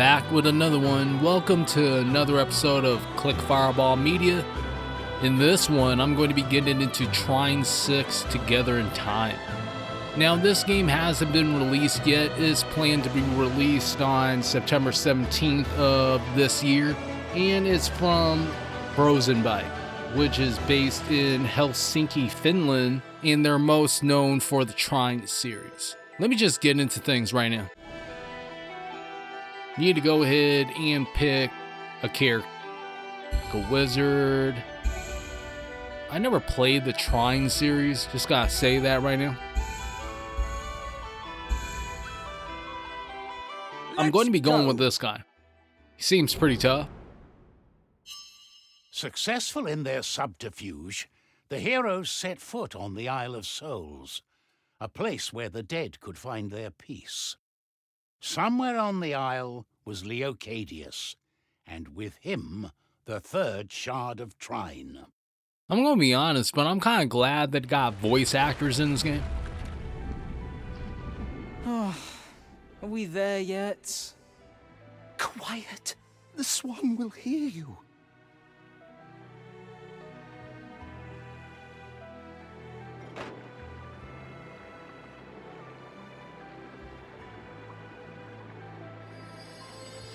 back with another one. Welcome to another episode of Click Fireball Media. In this one, I'm going to be getting into Trine 6 Together in Time. Now, this game hasn't been released yet. It's planned to be released on September 17th of this year, and it's from Frozen Bike, which is based in Helsinki, Finland, and they're most known for the Trine series. Let me just get into things right now. You need to go ahead and pick a character. Go wizard. I never played the Trine series, just gotta say that right now. I'm going to be going with this guy. He seems pretty tough. Successful in their subterfuge, the heroes set foot on the Isle of Souls, a place where the dead could find their peace. Somewhere on the isle was Leocadius, and with him, the third shard of Trine. I'm going to be honest, but I'm kind of glad that it got voice actors in this game. Are we there yet? Quiet! The swan will hear you.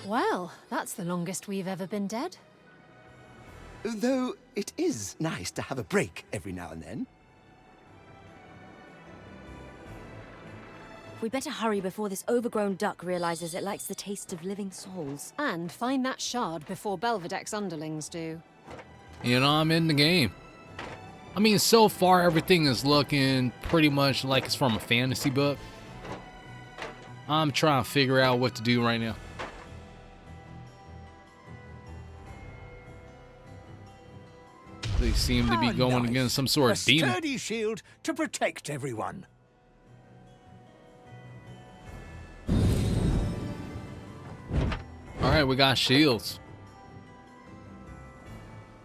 Well, that's the longest we've ever been dead. Though it is nice to have a break every now and then. We better hurry before this overgrown duck realizes it likes the taste of living souls. And find that shard before Belvedec's underlings do. You know, I'm in the game. I mean, so far everything is looking pretty much like it's from a fantasy book. I'm trying to figure out what to do right now. They seem to be going against some sort of demon. A sturdy shield to protect everyone. Alright, we got shields.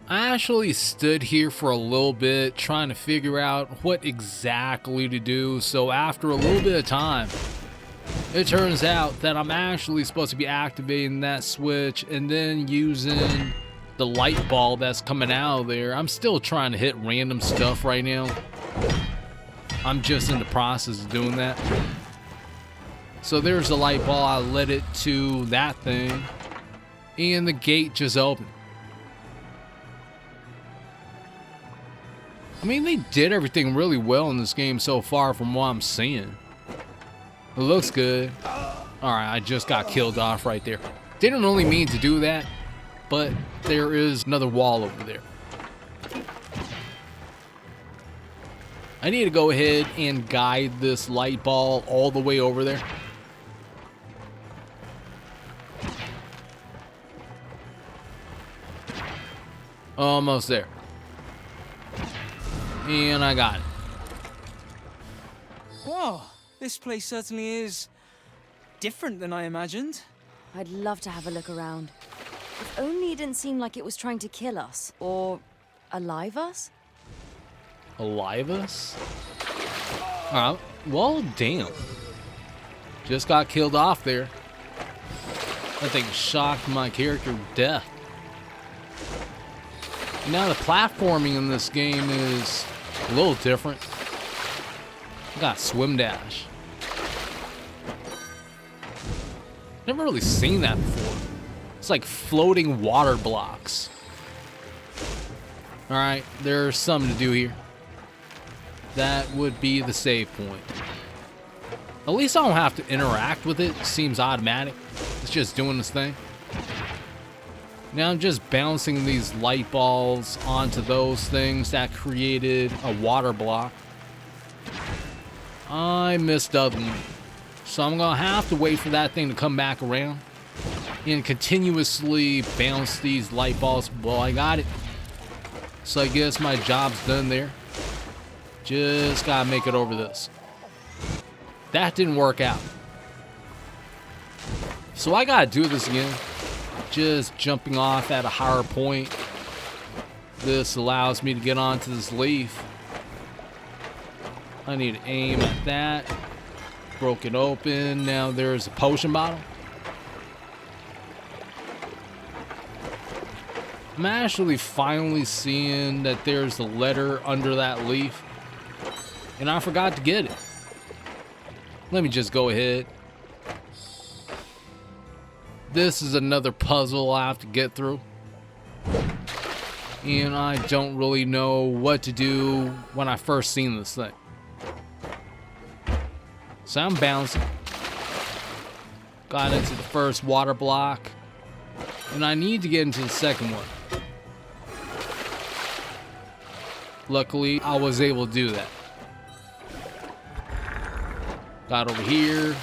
I actually stood here for a little bit trying to figure out what exactly to do, so after a little bit of time, it turns out that I'm actually supposed to be activating that switch and then using the light ball that's coming out of there. I'm still trying to hit random stuff right now. I'm just in the process of doing that. So there's the light ball. I led it to that thing, and the gate just opened. I mean, they did everything really well in this game so far from what I'm seeing. It looks good. Alright, I just got killed off right there. Didn't really mean to do that, but there is another wall over there. I need to go ahead and guide this light ball all the way over there. Almost there. And I got it. Whoa, this place certainly is different than I imagined. I'd love to have a look around. If only it didn't seem like it was trying to kill us. Or alive us? Alive us? Well, damn. Just got killed off there. That thing shocked my character to death. Now the platforming in this game is a little different. I got swim dash. Never really seen that before. It's like floating water blocks. Alright, there's something to do here. That would be the save point. At least I don't have to interact with it. It seems automatic. It's just doing this thing. Now I'm just bouncing these light balls onto those things that created a water block. I missed up, so I'm gonna have to wait for that thing to come back around and continuously bounce these light balls. Well, I got it. So I guess my job's done there. Just gotta make it over this. That didn't work out. So I gotta do this again. Just jumping off at a higher point. This allows me to get onto this leaf. I need to aim at that. Broke it open. Now there's a potion bottle. I'm actually finally seeing that there's a letter under that leaf, and I forgot to get it. Let me just go ahead. This is another puzzle I have to get through, and I don't really know what to do when I first seen this thing. So I'm bouncing. Got into the first water block, and I need to get into the second one. Luckily, I was able to do that. Got over here.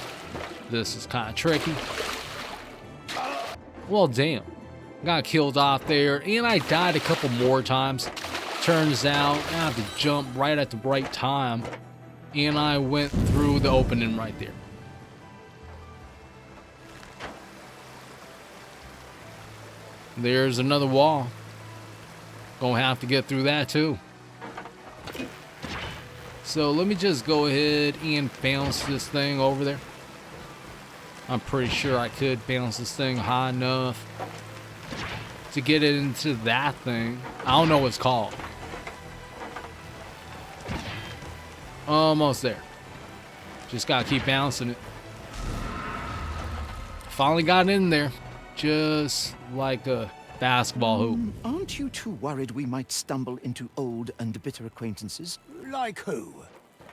This is kind of tricky. Well, damn. Got killed off there, and I died a couple more times. Turns out I have to jump right at the right time, and I went through the opening right there. There's another wall. Gonna have to get through that too. So let me just go ahead and bounce this thing over there. I'm pretty sure I could bounce this thing high enough to get it into that thing. I don't know what it's called. Almost there. Just gotta keep bouncing it. Finally got in there. Just like a basketball hoop. Aren't you too worried we might stumble into old and bitter acquaintances? Like who?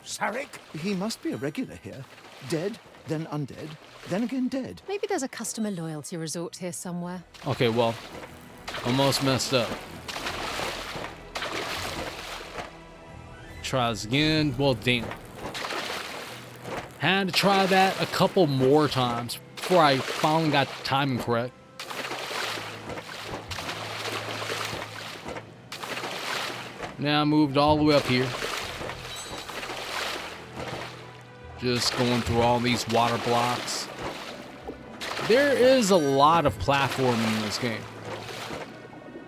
Sarek? He must be a regular here. Dead, then undead, then again dead. Maybe there's a customer loyalty resort here somewhere. Okay, well, almost messed up. Try this again. Well, damn. Had to try that a couple more times before I finally got the timing correct. Now I moved all the way up here. Just going through all these water blocks. There is a lot of platforming in this game,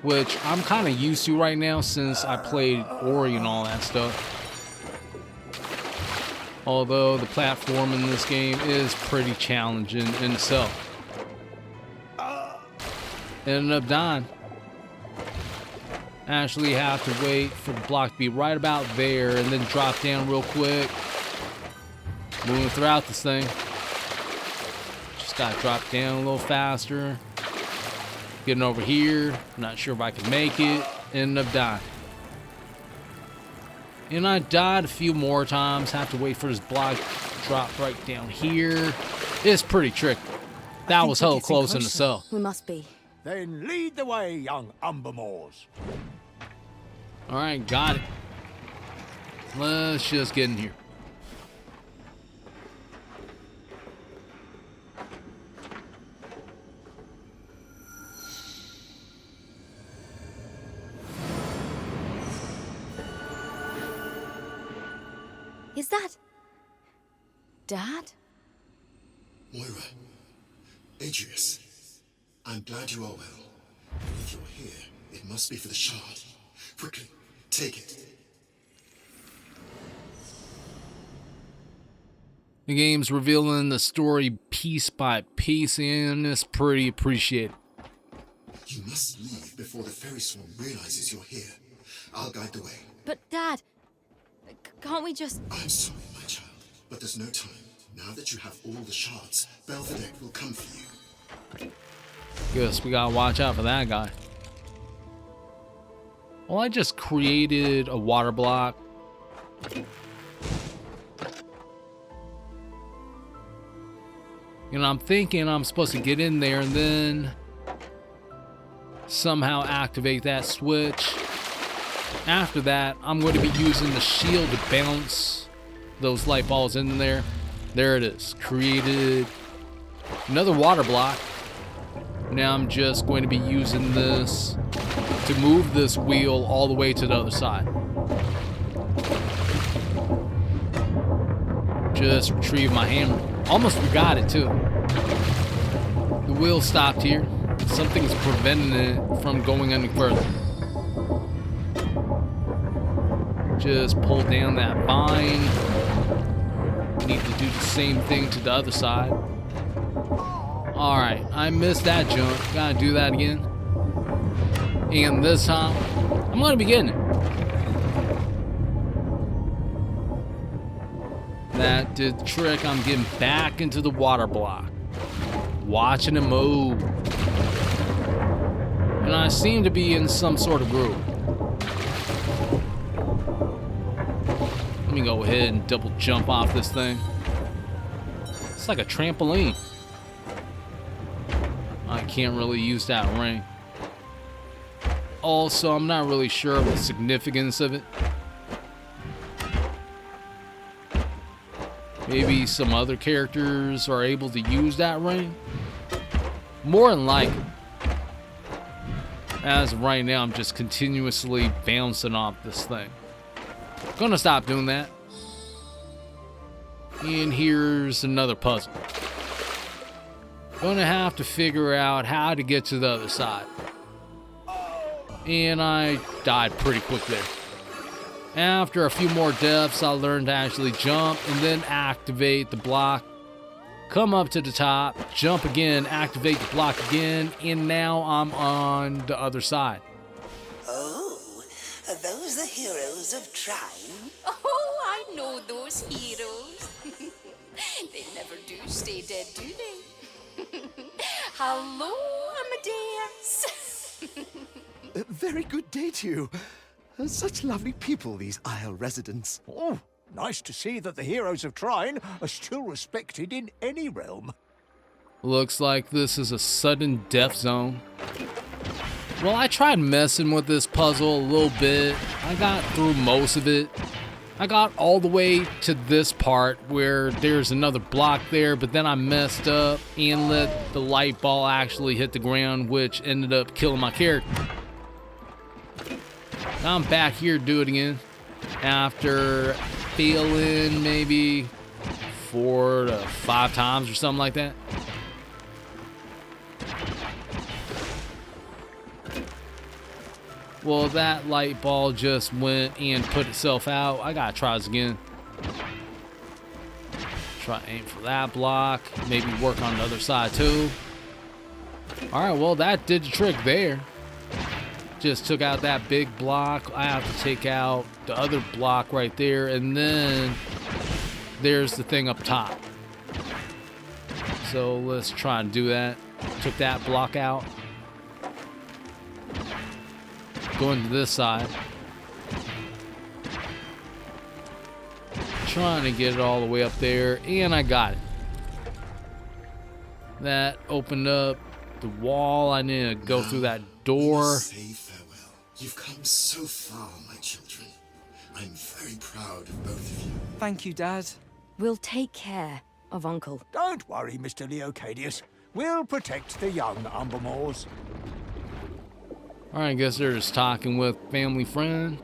which I'm kind of used to right now since I played Ori and all that stuff. Although the platform in this game is pretty challenging in itself. Ended up dying. Actually have to wait for the block to be right about there and then drop down real quick. Moving throughout this thing. Just gotta drop down a little faster. Getting over here. Not sure if I can make it. Ended up dying. And I died a few more times. Have to wait for this block to drop right down here. It's pretty tricky. That was hella close in itself. We must be. Then lead the way, young Umbermoors. Alright, got it. Let's just get in here. Is that... Dad? Moira, Adrius, I'm glad you are well. If you're here, it must be for the shard. Quickly, take it. The game's revealing the story piece by piece, and it's pretty appreciated. You must leave before the fairy swarm realizes you're here. I'll guide the way. But Dad... Can't we just... I'm sorry, my child, but there's no time. Now that you have all the shards, Belvedere will come for you. Guess we gotta watch out for that guy. Well, I just created a water block. You know, I'm thinking I'm supposed to get in there and then somehow activate that switch. After that, I'm going to be using the shield to bounce those light balls in there. There it is. Created another water block. Now I'm just going to be using this to move this wheel all the way to the other side. Just retrieve my hammer. Almost forgot it too. The wheel stopped here. Something's preventing it from going any further. Just pull down that vine. Need to do the same thing to the other side. Alright, I missed that jump. Gotta do that again. And this time, I'm gonna be getting it. That did the trick. I'm getting back into the water block. Watching it move. And I seem to be in some sort of groove. Let me go ahead and double jump off this thing. It's like a trampoline. I can't really use that ring. Also, I'm not really sure of the significance of it. Maybe some other characters are able to use that ring. More than likely. As of right now, I'm just continuously bouncing off this thing. Gonna stop doing that. And here's another puzzle. Gonna have to figure out how to get to the other side. And I died pretty quick there. After a few more deaths, I learned to actually jump and then activate the block. Come up to the top, jump again, activate the block again, and now I'm on the other side. Oh, are those the heroes of Trine? Oh, I know those heroes. They never do stay dead, do they? Hello, Amadeus. Very good day to you. Such lovely people, these Isle residents. Oh, nice to see that the heroes of Trine are still respected in any realm. Looks like this is a sudden death zone. Well, I tried messing with this puzzle a little bit. I got through most of it. I got all the way to this part where there's another block there, but then I messed up and let the light ball actually hit the ground, which ended up killing my character. Now I'm back here to do it again after failing maybe 4 to 5 times or something like that. Well, that light ball just went and put itself out. I gotta try this again. Try aim for that block. Maybe work on the other side too. Alright, well that did the trick there. Just took out that big block. I have to take out the other block right there, and then there's the thing up top. So let's try and do that. Took that block out. Going to this side. Trying to get it all the way up there, and I got it. That opened up the wall. I need to go through that door. Say farewell. You've come so far, my children. I'm very proud of both of you. Thank you, Dad. We'll take care of Uncle. Don't worry, Mr. Leocadius. We'll protect the young Umbermores. Alright, I guess they're just talking with family friend.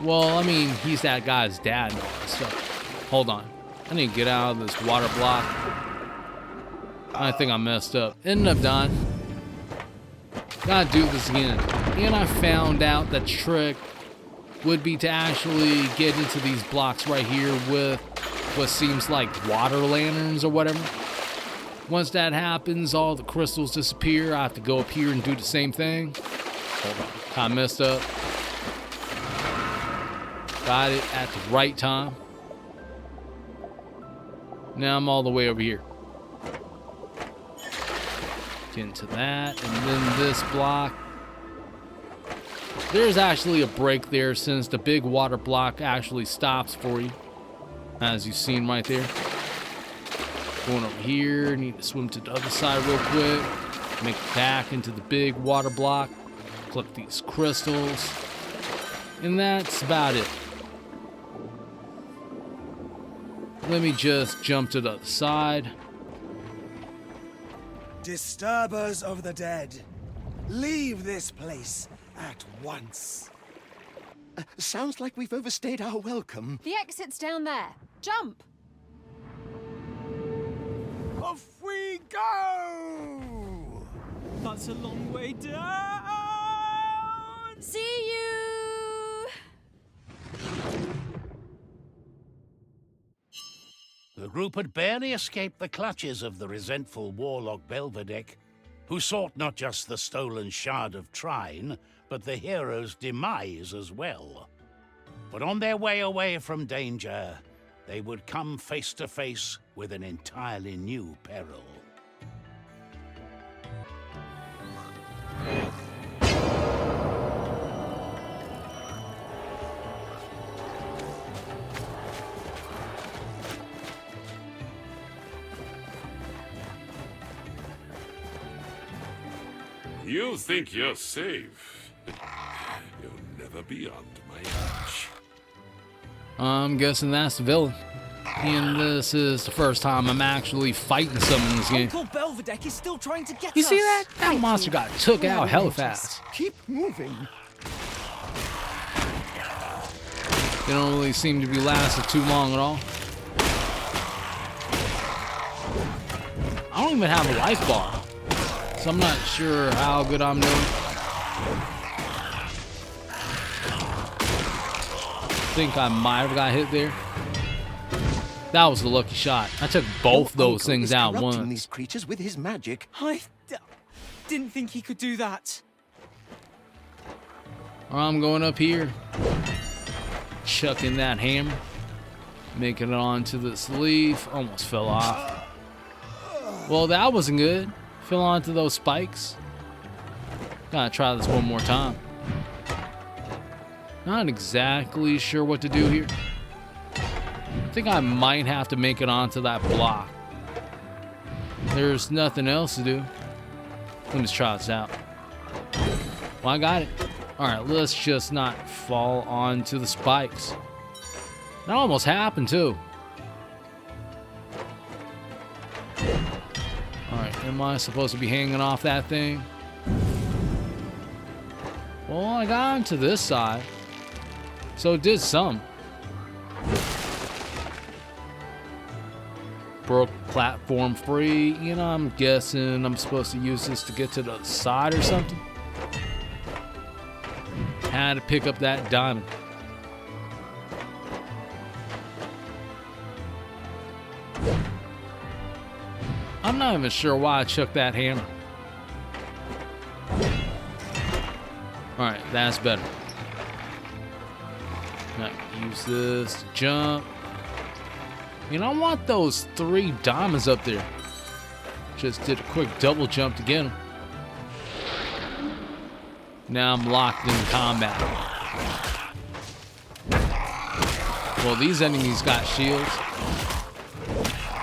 Well, I mean, he's that guy's dad and all that stuff. Hold on. I need to get out of this water block. I think I messed up. Ended up dying. Gotta do this again. And I found out that trick would be to actually get into these blocks right here with what seems like water lanterns or whatever. Once that happens, all the crystals disappear. I have to go up here and do the same thing. Hold on. I messed up. Got it at the right time. Now I'm all the way over here. Get into that, and then this block. There's actually a break there since the big water block actually stops for you, as you've seen right there. Going over here, need to swim to the other side real quick. Make it back into the big water block. Collect these crystals. And that's about it. Let me just jump to the other side. Disturbers of the dead, leave this place at once. Sounds like we've overstayed our welcome. The exit's down there. Jump! Off we go! That's a long way down. See you! The group had barely escaped the clutches of the resentful warlock Belvedere who sought not just the stolen shard of Trine, but the hero's demise as well. But on their way away from danger, they would come face to face with an entirely new peril. You think you're safe? You'll never be under my reach. I'm guessing that's the villain. And this is the first time I'm actually fighting someone in this game. Uncle Belvedere is still trying to get You us. see that? That monster got took out hella fast. Keep moving. They don't really seem to be lasting too long at all. I don't even have a life bar, so I'm not sure how good I'm doing. I think I might have got hit there. That was a lucky shot. I took both those things out once. These creatures with his magic. I didn't think he could do that. I'm going up here, chucking that hammer, making it onto this leaf. Almost fell off. Well, that wasn't good. Fell onto those spikes. Gotta try this one more time. Not exactly sure what to do here. I think I might have to make it onto that block. There's nothing else to do. Let me just try this out. Well, I got it. Alright, let's just not fall onto the spikes. That almost happened too. Alright, am I supposed to be hanging off that thing? Well, I got onto this side, so it did some. Broke platform free. You know, I'm guessing I'm supposed to use this to get to the side or something. Had to pick up that diamond. I'm not even sure why I chucked that hammer. Alright, that's better. Now use this to jump. You know, I want those 3 diamonds up there. Just did a quick double jump to get them. Now I'm locked in combat. Well, these enemies got shields.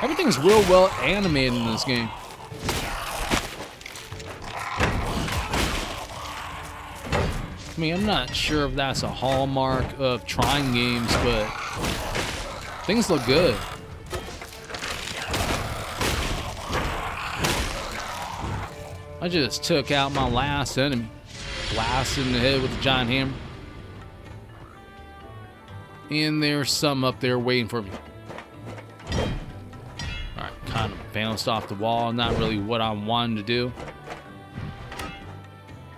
Everything's real well animated in this game. I mean, I'm not sure if that's a hallmark of Trine games, but things look good. I just took out my last enemy. Blasted in the head with a giant hammer. And there's some up there waiting for me. Alright, kind of bounced off the wall. Not really what I wanted to do.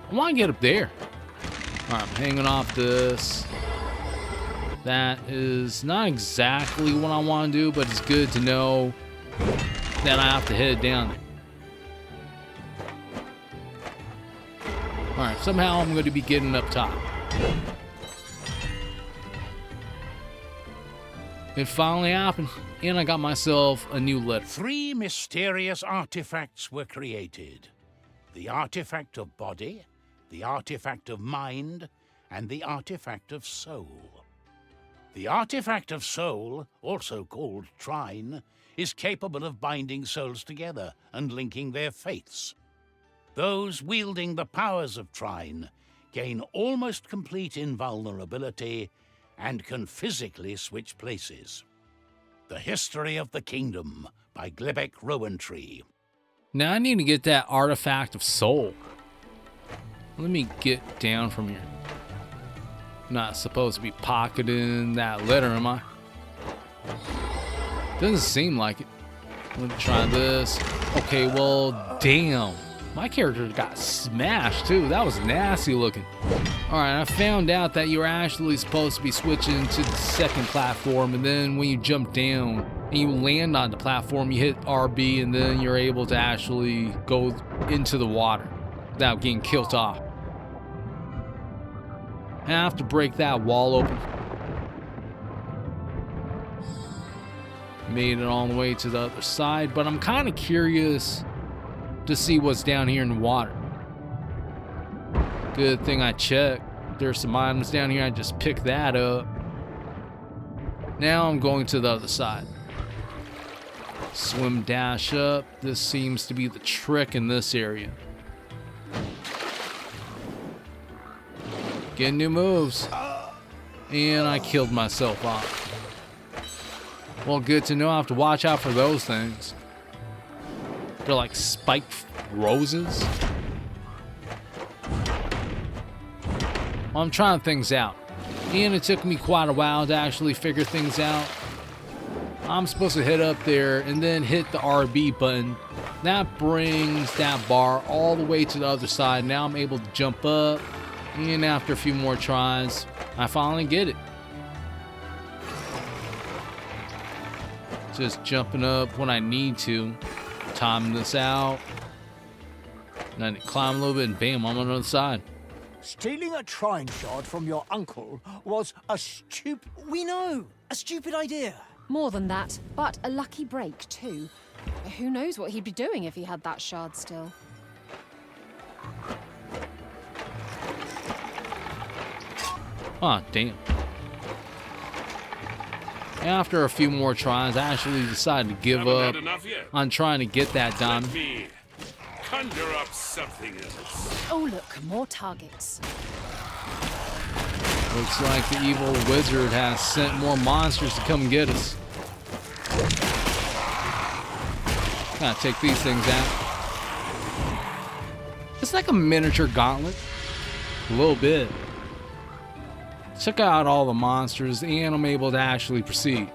I want to get up there. Alright, I'm hanging off this. That is not exactly what I want to do, but it's good to know that I have to head down there. Alright, somehow I'm going to be getting up top. It finally happened, and I got myself a new letter. 3 mysterious artifacts were created. The artifact of body, the artifact of mind, and the artifact of soul. The artifact of soul, also called Trine, is capable of binding souls together and linking their fates. Those wielding the powers of Trine gain almost complete invulnerability and can physically switch places. The History of the Kingdom by Glebek Rowantree. Now I need to get that artifact of soul. Let me get down from here. Not supposed to be pocketing that letter, am I? Doesn't seem like it. Let me try this. Okay, well, damn. My character got smashed too. That was nasty looking. Alright, I found out that you're actually supposed to be switching to the second platform, and then when you jump down, and you land on the platform, you hit RB, and then you're able to actually go into the water without getting killed off. I have to break that wall open. Made it all the way to the other side, but I'm kind of curious to see what's down here in the water. Good thing I checked. There's some items down here. I just picked that up. Now I'm going to the other side. Swim dash up. This seems to be the trick in this area. Getting new moves. And I killed myself off. Well, good to know. I have to watch out for those things. They're like spiked roses. Well, I'm trying things out. And it took me quite a while to actually figure things out. I'm supposed to hit up there and then hit the RB button. That brings that bar all the way to the other side. Now I'm able to jump up. And after a few more tries, I finally get it. Just jumping up when I need to. Time this out. Then climb a little bit and bam, I'm on the other side. Stealing a Trine shard from your uncle was a stupid... We know! A stupid idea! More than that, but a lucky break too. Who knows what he'd be doing if he had that shard still. Ah, damn. After a few more tries, I actually decided to give up on trying to get that diamond. Let me conjure up something else. Oh look, more targets. Looks like the evil wizard has sent more monsters to come get us. Gotta take these things out. It's like a miniature gauntlet. A little bit. Check out all the monsters and I'm able to actually proceed.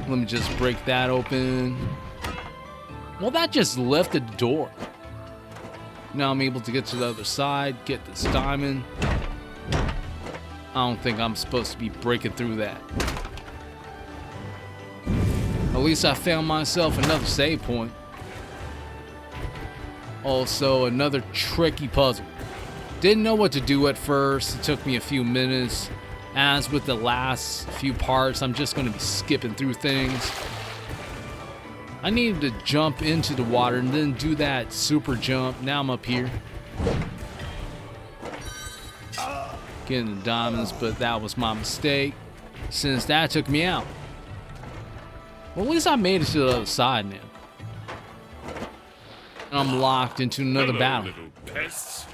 Let me just break that open. Well, that just lifted the door. Now I'm able to get to the other side, get this diamond. I don't think I'm supposed to be breaking through that. At least I found myself another save point. Also, another tricky puzzle. Didn't know what to do at first. It took me a few minutes. As with the last few parts, I'm just going to be skipping through things. I needed to jump into the water and then do that super jump. Now I'm up here. Getting the diamonds, but that was my mistake, since that took me out. Well, at least I made it to the other side now. I'm locked into another battle. Little pests.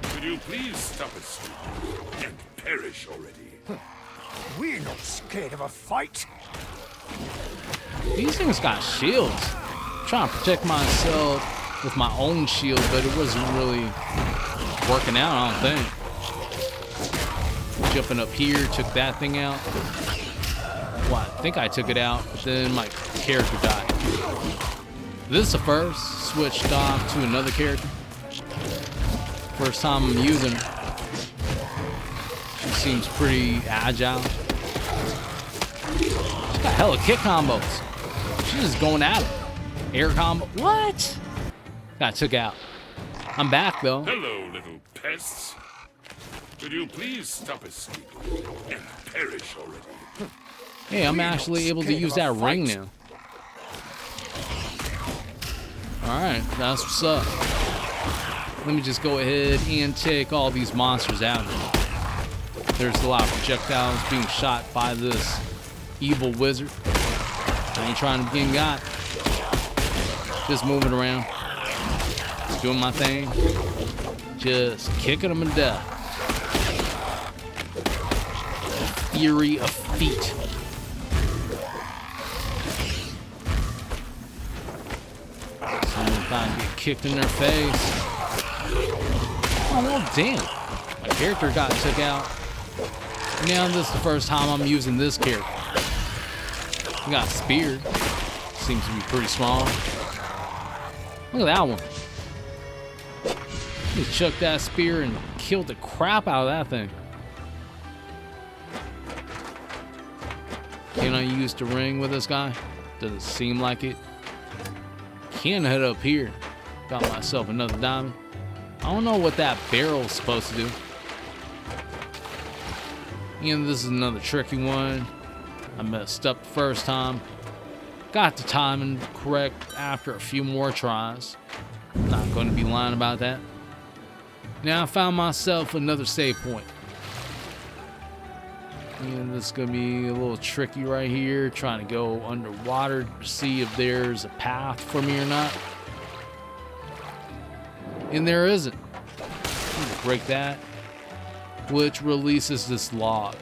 Could you please stop us and perish already? We're not scared of a fight. These things got shields. I'm trying to protect myself with my own shield, but it wasn't really working out, I don't think. Jumping up here, took that thing out. Well, I think I took it out, but then my character died. This is the first. Switched off to another character. First time I'm using her. She seems pretty agile. She's got hella kick combos. She's just going at it. Air combo. What? Got took out. I'm back though. Hello, little pests. Could you please stop escaping and perish already? Hey, I'm actually able to use that ring now. Alright, that's what's up. Let me just go ahead and take all these monsters out. There's a lot of projectiles being shot by this evil wizard. I ain't trying to get got. Just moving around. Doing my thing. Just kicking them to death. Fury of feet. Someone get kicked in their face. Oh, well, damn. My character got took out. Now this is the first time I'm using this character. I got speared. Seems to be pretty strong. Look at that one. He chucked that spear and killed the crap out of that thing. Can I use the ring with this guy? Does it seem like it? Can head up here. Got myself another diamond. I don't know what that barrel's supposed to do. And this is another tricky one. I messed up the first time. Got the timing correct after a few more tries. Not going to be lying about that. Now I found myself another save point. And this is going to be a little tricky right here. Trying to go underwater to see if there's a path for me or not. And there isn't. Break that. Which releases this log.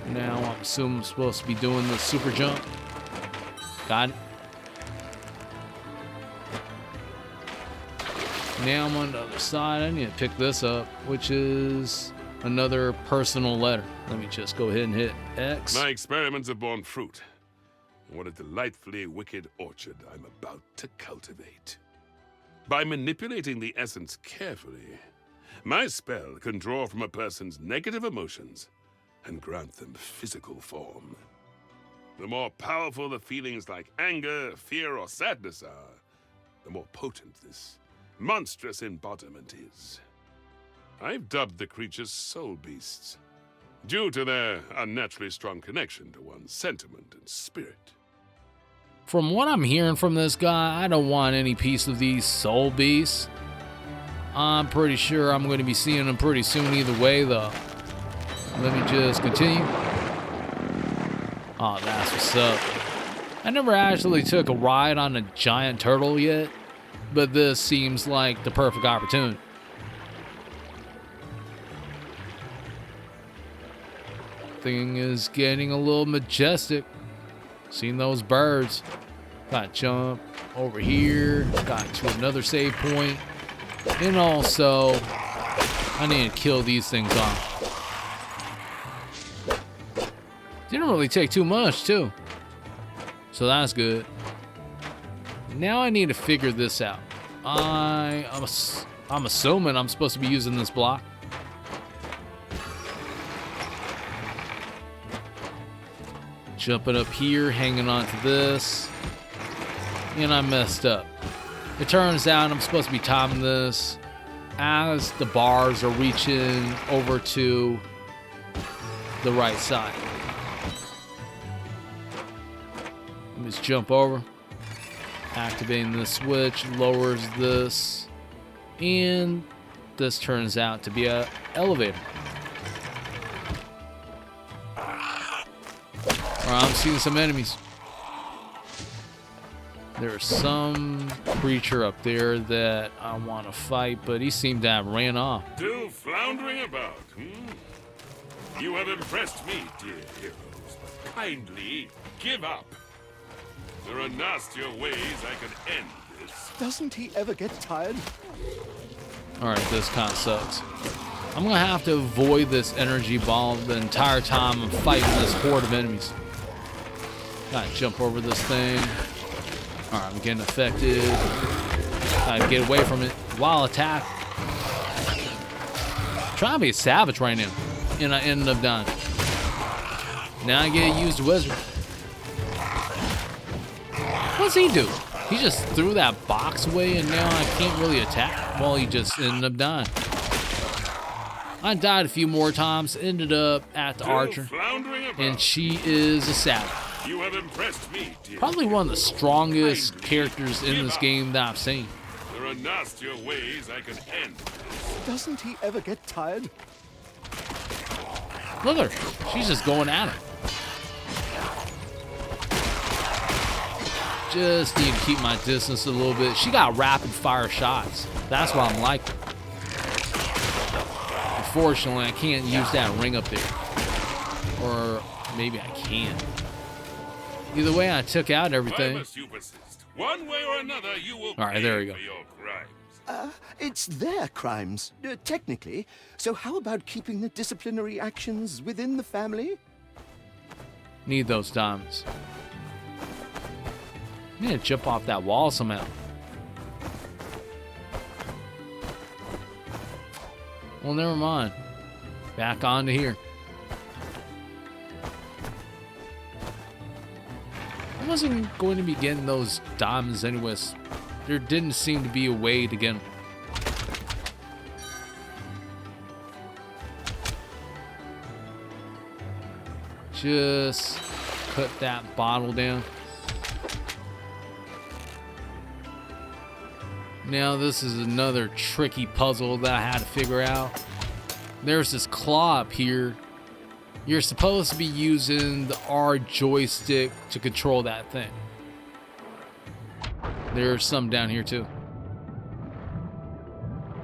Now I'm assuming I'm supposed to be doing the super jump. Got it. Now I'm on the other side. I need to pick this up, which is another personal letter. Let me just go ahead and hit X. My experiments have borne fruit. What a delightfully wicked orchard I'm about to cultivate. By manipulating the essence carefully, my spell can draw from a person's negative emotions and grant them physical form. The more powerful the feelings like anger, fear, or sadness are, the more potent this monstrous embodiment is. I've dubbed the creatures soul beasts, due to their unnaturally strong connection to one's sentiment and spirit. From what I'm hearing from this guy, I don't want any piece of these soul beasts. I'm pretty sure I'm going to be seeing them pretty soon either way, though. Let me just continue. Oh, that's what's up. I never actually took a ride on a giant turtle yet, but this seems like the perfect opportunity. Thing is getting a little majestic. Seeing those birds. Got to jump over here. Got to another save point. And also, I need to kill these things off. Didn't really take too much, too. So that's good. Now I need to figure this out. I'm assuming I'm supposed to be using this block. Jumping up here, hanging on to this. And I messed up. It turns out I'm supposed to be timing this as the bars are reaching over to the right side. Let me just jump over. Activating the switch lowers this. And this turns out to be an elevator. I'm seeing some enemies. There's some creature up there that I want to fight, but he seemed to have ran off. Still floundering about, You have impressed me, dear heroes, but kindly give up. There are nastier ways I can end this. Doesn't he ever get tired? Alright, this kind of sucks. I'm going to have to avoid this energy ball the entire time I'm fighting this horde of enemies. Gotta jump over this thing. Alright, I'm getting affected. Gotta get away from it. While attack. Trying to be a savage right now. And I ended up dying. Now I get to use the wizard. What's he do? He just threw that box away and now I can't really attack. Well, he just ended up dying. I died a few more times. Ended up at the archer. And she is a savage. You have impressed me, dear. Probably one of the strongest characters in this game that I've seen. There are nastier ways I can end this. Doesn't he ever get tired? Look at her. She's just going at it. Just need to keep my distance a little bit. She got rapid fire shots. That's what I'm liking. Unfortunately, I can't use that ring up there. Or maybe I can. Either way, I took out everything. Why must you persist? One way or another, you will All right, there we go. pay for your crimes. It's their crimes, technically. So how about keeping the disciplinary actions within the family? Need those diamonds. I need to jump off that wall somehow. Well, never mind. Back onto here. I wasn't going to be getting those diamonds anyways. There didn't seem to be a way to get them. Just cut that bottle down. Now this is another tricky puzzle that I had to figure out. There's this claw up here. You're supposed to be using the R joystick to control that thing. There's some down here too.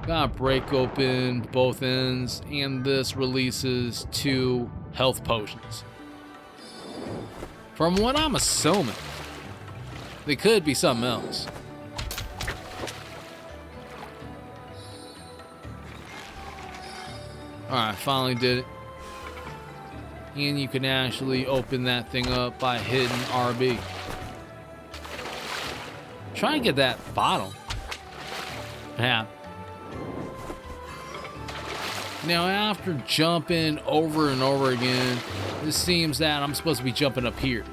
Gotta break open both ends, and this releases 2 health potions. From what I'm assuming, they could be something else. Alright, finally did it. And you can actually open that thing up by hitting RB. Try and get that bottle. Yeah. Now after jumping over and over again, it seems that I'm supposed to be jumping up here.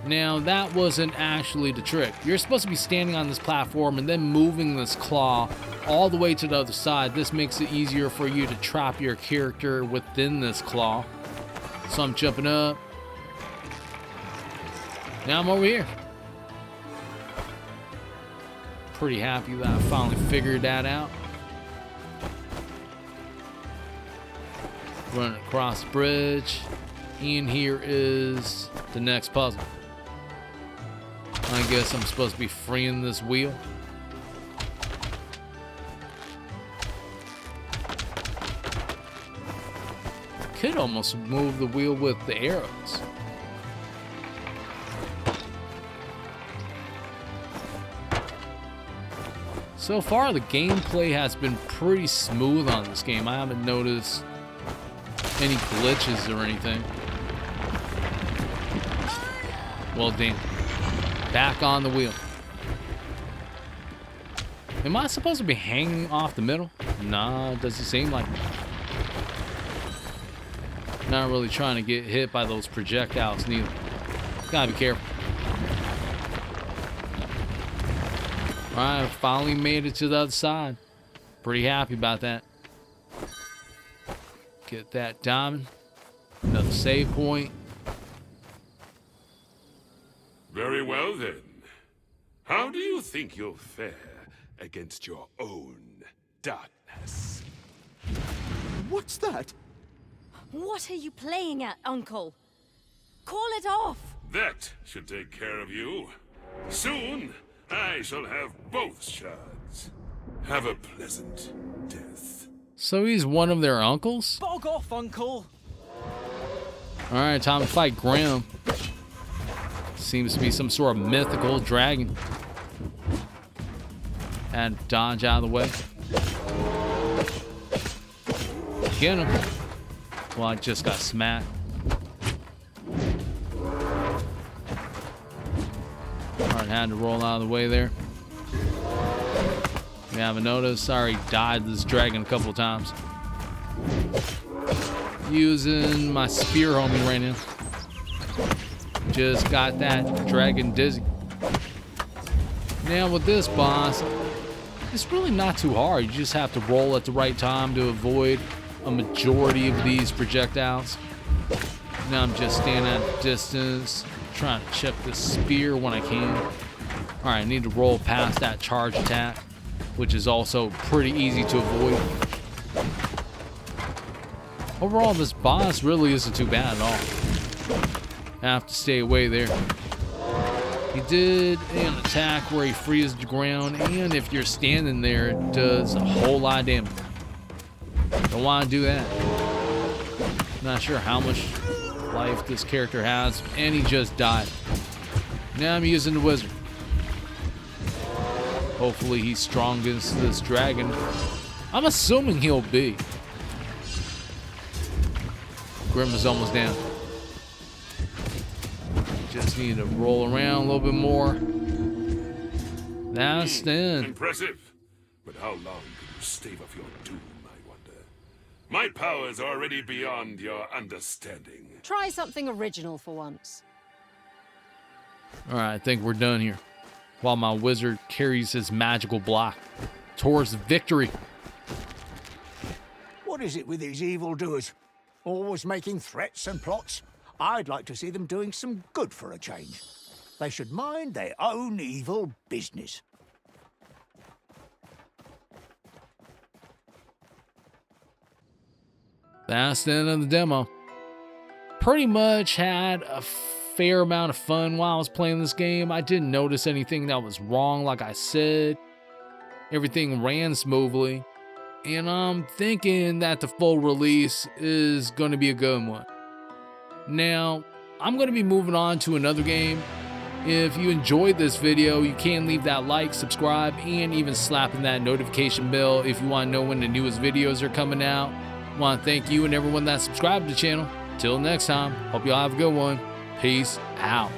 Now that wasn't actually the trick. You're supposed to be standing on this platform and then moving this claw all the way to the other side. This makes it easier for you to trap your character within this claw. So I'm jumping up. Now I'm over here. Pretty happy that I finally figured that out. Running across the bridge. And here is the next puzzle. I guess I'm supposed to be freeing this wheel. Could almost move the wheel with the arrows. So far, the gameplay has been pretty smooth on this game. I haven't noticed any glitches or anything. Well, damn. Back on the wheel. Am I supposed to be hanging off the middle? Nah, it doesn't seem like it. Not really trying to get hit by those projectiles neither. Gotta be careful. Alright, finally made it to the other side. Pretty happy about that. Get that diamond. Another save point. Very well then. How do you think you'll fare against your own darkness? What's that? What are you playing at, Uncle? Call it off! That should take care of you. Soon, I shall have both shards. Have a pleasant death. So he's one of their uncles? Bog off, Uncle! Alright, time to fight Graham. Seems to be some sort of mythical dragon. And dodge out of the way. Get him. Well, I just got smacked. Alright, had to roll out of the way there. You haven't noticed? I already died this dragon a couple of times. Using my spear homie right now. Just got that dragon dizzy. Now with this boss, it's really not too hard. You just have to roll at the right time to avoid a majority of these projectiles. Now I'm just standing at a distance, trying to chip the spear when I can. Alright, I need to roll past that charge attack, which is also pretty easy to avoid. Overall, this boss really isn't too bad at all. I have to stay away there. He did an attack where he freezes the ground, and if you're standing there, it does a whole lot of damage. Don't want to do that. Not sure how much life this character has, and he just died. Now I'm using the wizard. Hopefully he's strong against this dragon. I'm assuming he'll be. Grim is almost down. Just need to roll around a little bit more. That's then. Impressive. But how long can you stave off your doom, I wonder? My powers are already beyond your understanding. Try something original for once. Alright, I think we're done here. While my wizard carries his magical block towards victory. What is it with these evildoers? Always making threats and plots? I'd like to see them doing some good for a change. They should mind their own evil business. That's the end of the demo. Pretty much had a fair amount of fun while I was playing this game. I didn't notice anything that was wrong, like I said. Everything ran smoothly. And I'm thinking that the full release is going to be a good one. Now, I'm going to be moving on to another game. If you enjoyed this video, you can leave that like, subscribe, and even slapping that notification bell if you want to know when the newest videos are coming out. I want to thank you and everyone that subscribed to the channel. Till next time, hope y'all have a good one. Peace out.